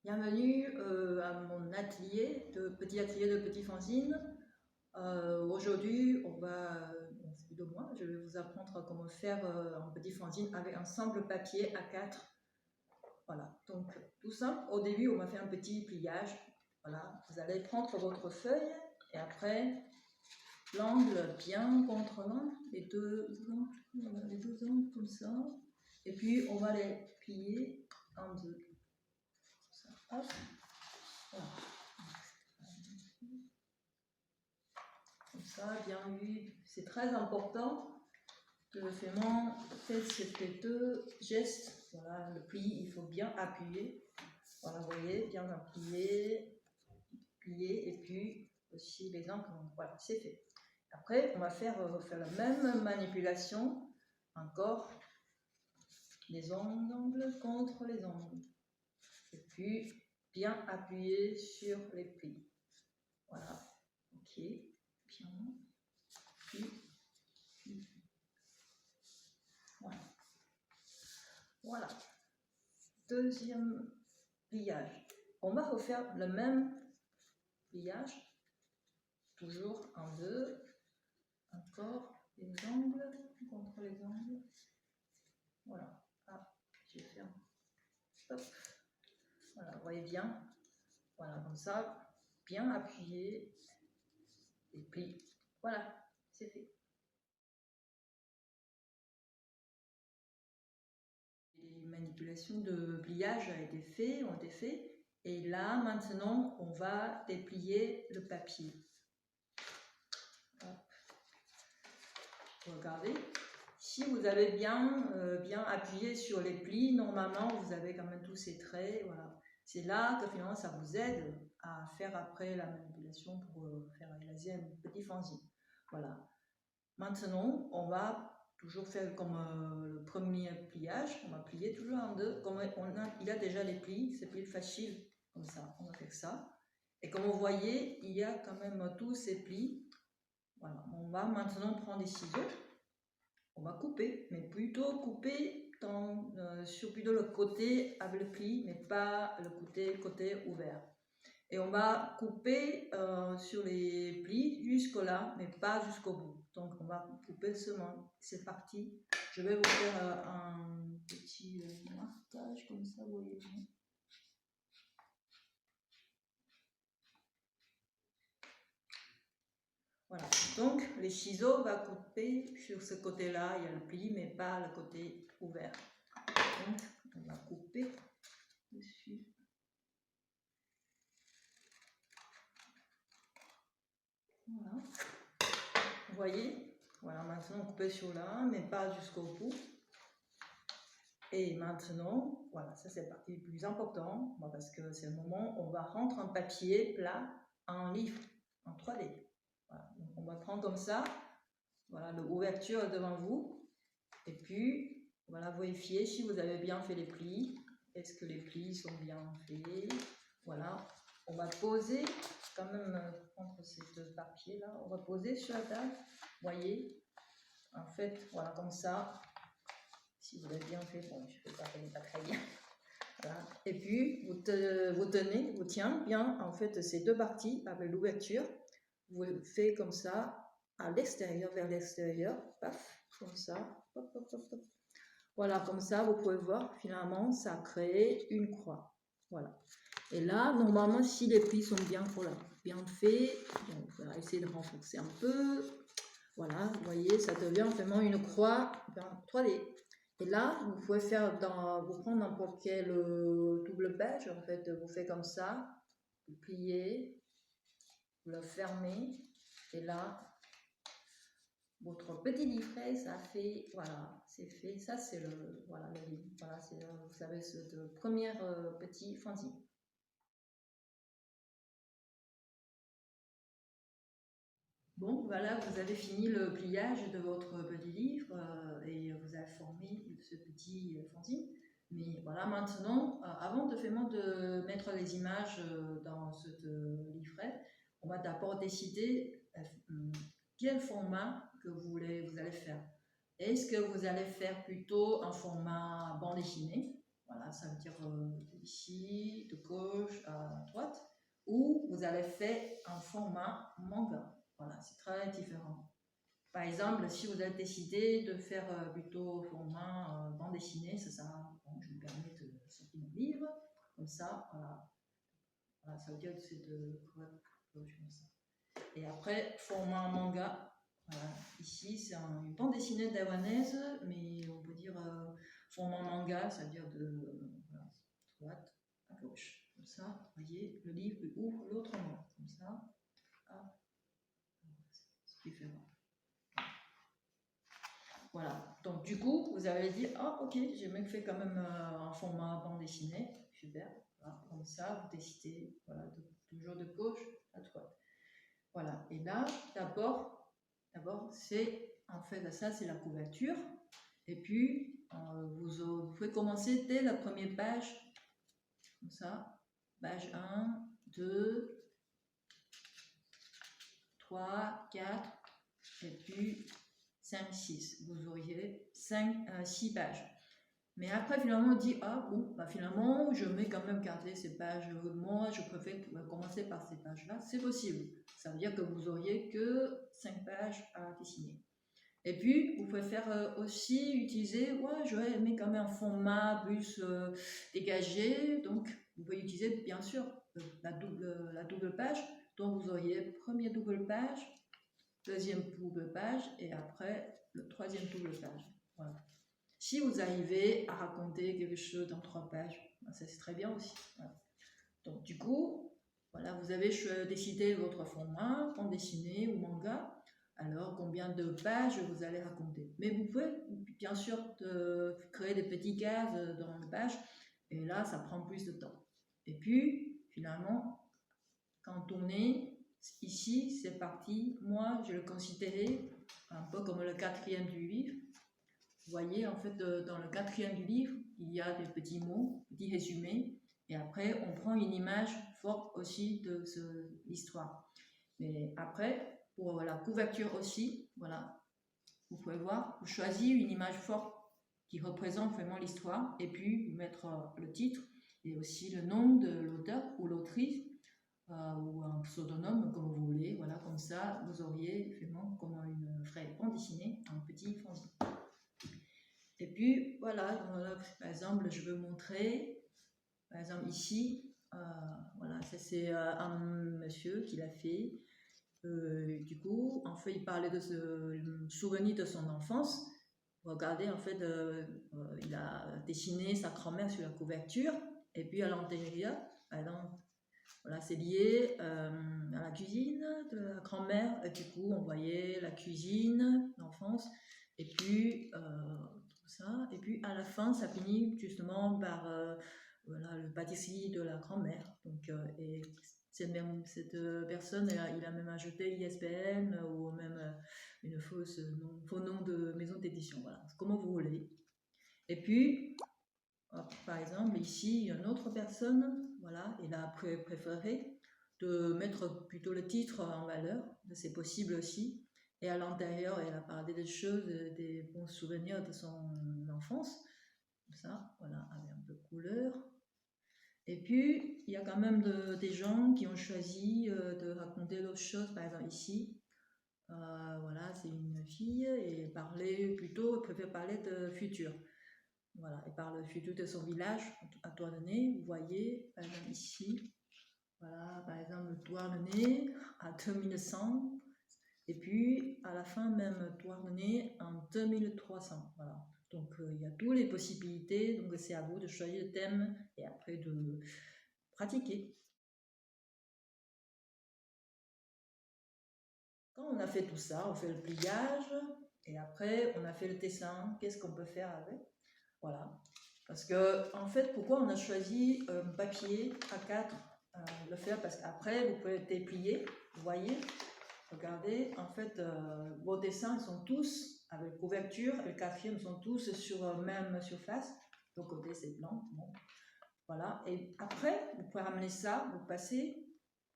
Bienvenue à mon atelier, petit fanzine. Aujourd'hui, c'est plutôt moi, je vais vous apprendre comment faire un petit fanzine avec un simple papier A4. Voilà, donc tout simple. Au début, on va faire un petit pliage. Voilà, vous allez prendre votre feuille et après l'angle bien contre l'angle, les deux angles comme ça. Et puis on va les plier en deux. Ça, hop. Voilà. Comme ça, bien vu, c'est très important que vraiment faites ces deux gestes. Voilà, le pli, il faut bien appuyer. Voilà, vous voyez, bien appuyer, plier, et puis aussi les angles. Voilà, c'est fait. Après, on va faire la même manipulation, encore les angles contre les angles. Et puis, bien appuyer sur les plis. Voilà, ok, bien. Puis, voilà. Voilà. Deuxième pliage. On va refaire le même pliage, toujours en deux. Encore les angles contre les angles. Voilà. Ah, je vais faire. Hop. Voilà, vous voyez bien. Voilà, comme ça, bien appuyé et pli. Voilà, c'est fait. Les manipulations de pliage ont été faites. Et là, maintenant, on va déplier le papier. Hop. Regardez. Si vous avez bien appuyé sur les plis, normalement, vous avez quand même tous ces traits. Voilà. C'est là que finalement, ça vous aide à faire après la manipulation pour faire réaliser un petit fanzine. Voilà. Maintenant, on va toujours faire comme le premier pliage. On va plier toujours en deux. Comme il a déjà les plis, c'est plus facile comme ça. On va faire ça. Et comme vous voyez, il y a quand même tous ces plis. Voilà. On va maintenant prendre des ciseaux. On va couper, mais plutôt couper sur plutôt le côté avec le pli, mais pas le côté ouvert. Et on va couper sur les plis jusqu'au là, mais pas jusqu'au bout. Donc on va couper seulement. C'est parti. Je vais vous faire un petit marquage comme ça, vous voyez bien. Voilà, donc les ciseaux vont couper sur ce côté-là, il y a le pli, mais pas le côté ouvert. Donc on va couper dessus. Voilà. Vous voyez, voilà, maintenant on coupe sur là, mais pas jusqu'au bout. Et maintenant, voilà, ça c'est la partie la plus importante, parce que c'est le moment où on va rendre un papier plat en livre, en 3D. Voilà. Donc on va prendre comme ça, voilà, l'ouverture devant vous, et puis, voilà, vérifier si vous avez bien fait les plis. Est-ce que les plis sont bien faits? Voilà, on va poser, quand même, entre ces deux papiers là, on va poser sur la table, voyez, en fait, voilà, comme ça. Si vous avez bien fait, bon, je ne fais pas très bien. Voilà. Et puis, vous tenez bien, en fait, ces deux parties avec l'ouverture. Vous le faites comme ça, à l'extérieur, vers l'extérieur, paf, comme ça, hop, hop, hop, hop. Voilà, comme ça, vous pouvez voir, finalement, ça a créé une croix. Voilà. Et là, normalement, si les plis sont bien, voilà, bien faits, on va essayer de renforcer un peu. Voilà, vous voyez, ça devient vraiment une croix 3D. Et là, vous pouvez faire vous prendre n'importe quel double page, en fait, vous faites comme ça, vous pliez, vous le fermez, et là, votre petit livret, ça fait, voilà, c'est fait, ça c'est voilà, le livre, voilà, c'est, vous savez, ce premier petit fanzine. Bon, voilà, vous avez fini le pliage de votre petit livre et vous avez formé ce petit fanzine. Mais voilà, maintenant, avant de mettre les images dans ce livret, on va d'abord décider quel format que vous allez faire. Est-ce que vous allez faire plutôt un format bande dessinée? Voilà, ça veut dire ici, de gauche à droite, ou vous allez faire en format manga. Voilà, c'est très différent. Par exemple, si vous avez décidé de faire plutôt format bande dessinée, c'est ça, bon, je me permets de sortir mon livre, comme ça, voilà. Voilà, ça veut dire que c'est de et après, format manga, voilà. Ici c'est une bande dessinée taïwanaise, mais on peut dire format manga, ça veut dire de droite à gauche. Comme ça, vous voyez, le livre ouvre l'autrement. Comme ça, ah, c'est différent. Voilà, donc du coup, vous avez dit, ah ok, j'ai même fait quand même un format bande dessinée, super. Voilà, comme ça, vous décidez, voilà, toujours de gauche à droite. Voilà, et là, d'abord, c'est, en fait, ça c'est la couverture, et puis vous pouvez commencer dès la première page, comme ça, page 1, 2, 3, 4, et puis 5, 6. Vous auriez 6 pages. Mais après, finalement, on dit, ah bon, bah, finalement, je vais quand même garder ces pages. Moi, je préfère commencer par ces pages-là. C'est possible. Ça veut dire que vous auriez que 5 pages à dessiner. Et puis, vous pouvez faire aussi utiliser, ouais, j'aurais aimé quand même un format plus dégagé. Donc, vous pouvez utiliser, bien sûr, la double page. Donc, vous auriez première double page, deuxième double page, et après, le troisième double page. Voilà. Si vous arrivez à raconter quelque chose dans 3 pages, ça c'est très bien aussi. Voilà. Donc du coup, voilà, vous avez décidé votre format, bande dessinée ou manga. Alors combien de pages vous allez raconter. Mais vous pouvez bien sûr créer des petits cases dans la page, et là ça prend plus de temps. Et puis finalement, quand on est ici, c'est parti. Moi, je le considérais un peu comme le 4e du livre. Vous voyez, en fait, dans le 4e du livre, il y a des petits mots, petits résumés, et après, on prend une image forte aussi de l'histoire. Mais après, pour la couverture aussi, voilà, vous pouvez voir, vous choisissez une image forte qui représente vraiment l'histoire, et puis vous mettre le titre, et aussi le nom de l'auteur ou l'autrice, ou un pseudonyme, comme vous voulez, voilà, comme ça, vous auriez vraiment comme une vraie bande dessinée, un petit fanzine. Et puis voilà, par exemple, je veux montrer, par exemple ici, voilà, c'est un monsieur qui l'a fait. Du coup, en fait, il parlait de ce souvenir de son enfance. Regardez, en fait, il a dessiné sa grand-mère sur la couverture, et puis à l'intérieur, par exemple, voilà, c'est lié à la cuisine de la grand-mère. Et du coup, on voyait la cuisine d'enfance, et puis ça. Et puis à la fin, ça finit justement par voilà, le pâtisserie de la grand-mère. Donc, et cette personne, il a même ajouté ISBN ou même une faux nom de maison d'édition. Voilà, comment vous voulez. Et puis, par exemple, ici, il y a une autre personne, voilà, il a préféré de mettre plutôt le titre en valeur, c'est possible aussi. Et à l'intérieur, elle a parlé des choses, des bons souvenirs de son enfance, comme ça, voilà, avec un peu de couleur. Et puis, il y a quand même des gens qui ont choisi de raconter d'autres choses, par exemple ici, voilà, c'est une fille, et préfère parler de futur. Voilà, et par le futur de son village à Douarnenez, vous voyez, par exemple ici, voilà, par exemple Douarnenez à 2100, et puis à la fin même Douarnenez en 2300, voilà. Donc il y a toutes les possibilités, donc c'est à vous de choisir le thème et après de pratiquer. Quand on a fait tout ça, on fait le pliage, et après on a fait le dessin, qu'est-ce qu'on peut faire avec? Voilà. Parce que, en fait, pourquoi on a choisi papier A4 le faire? Parce qu'après, vous pouvez déplier, vous voyez, regardez, en fait, vos dessins sont tous avec couverture, et le 4e sont tous sur même surface. De l'autre côté, c'est blanc. Bon. Voilà. Et après, vous pouvez ramener ça, vous passez,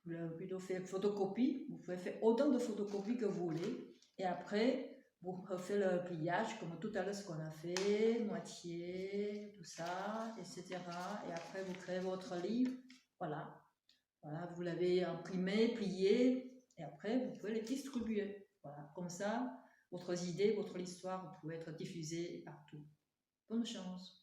vous plutôt faire photocopie, vous pouvez faire autant de photocopies que vous voulez, et après, vous refaites le pliage comme tout à l'heure ce qu'on a fait, moitié, tout ça, etc. Et après vous créez votre livre, voilà. Voilà, vous l'avez imprimé, plié, et après vous pouvez les distribuer. Voilà, comme ça, votre idée, votre histoire, vous pouvez être diffusée partout. Bonne chance!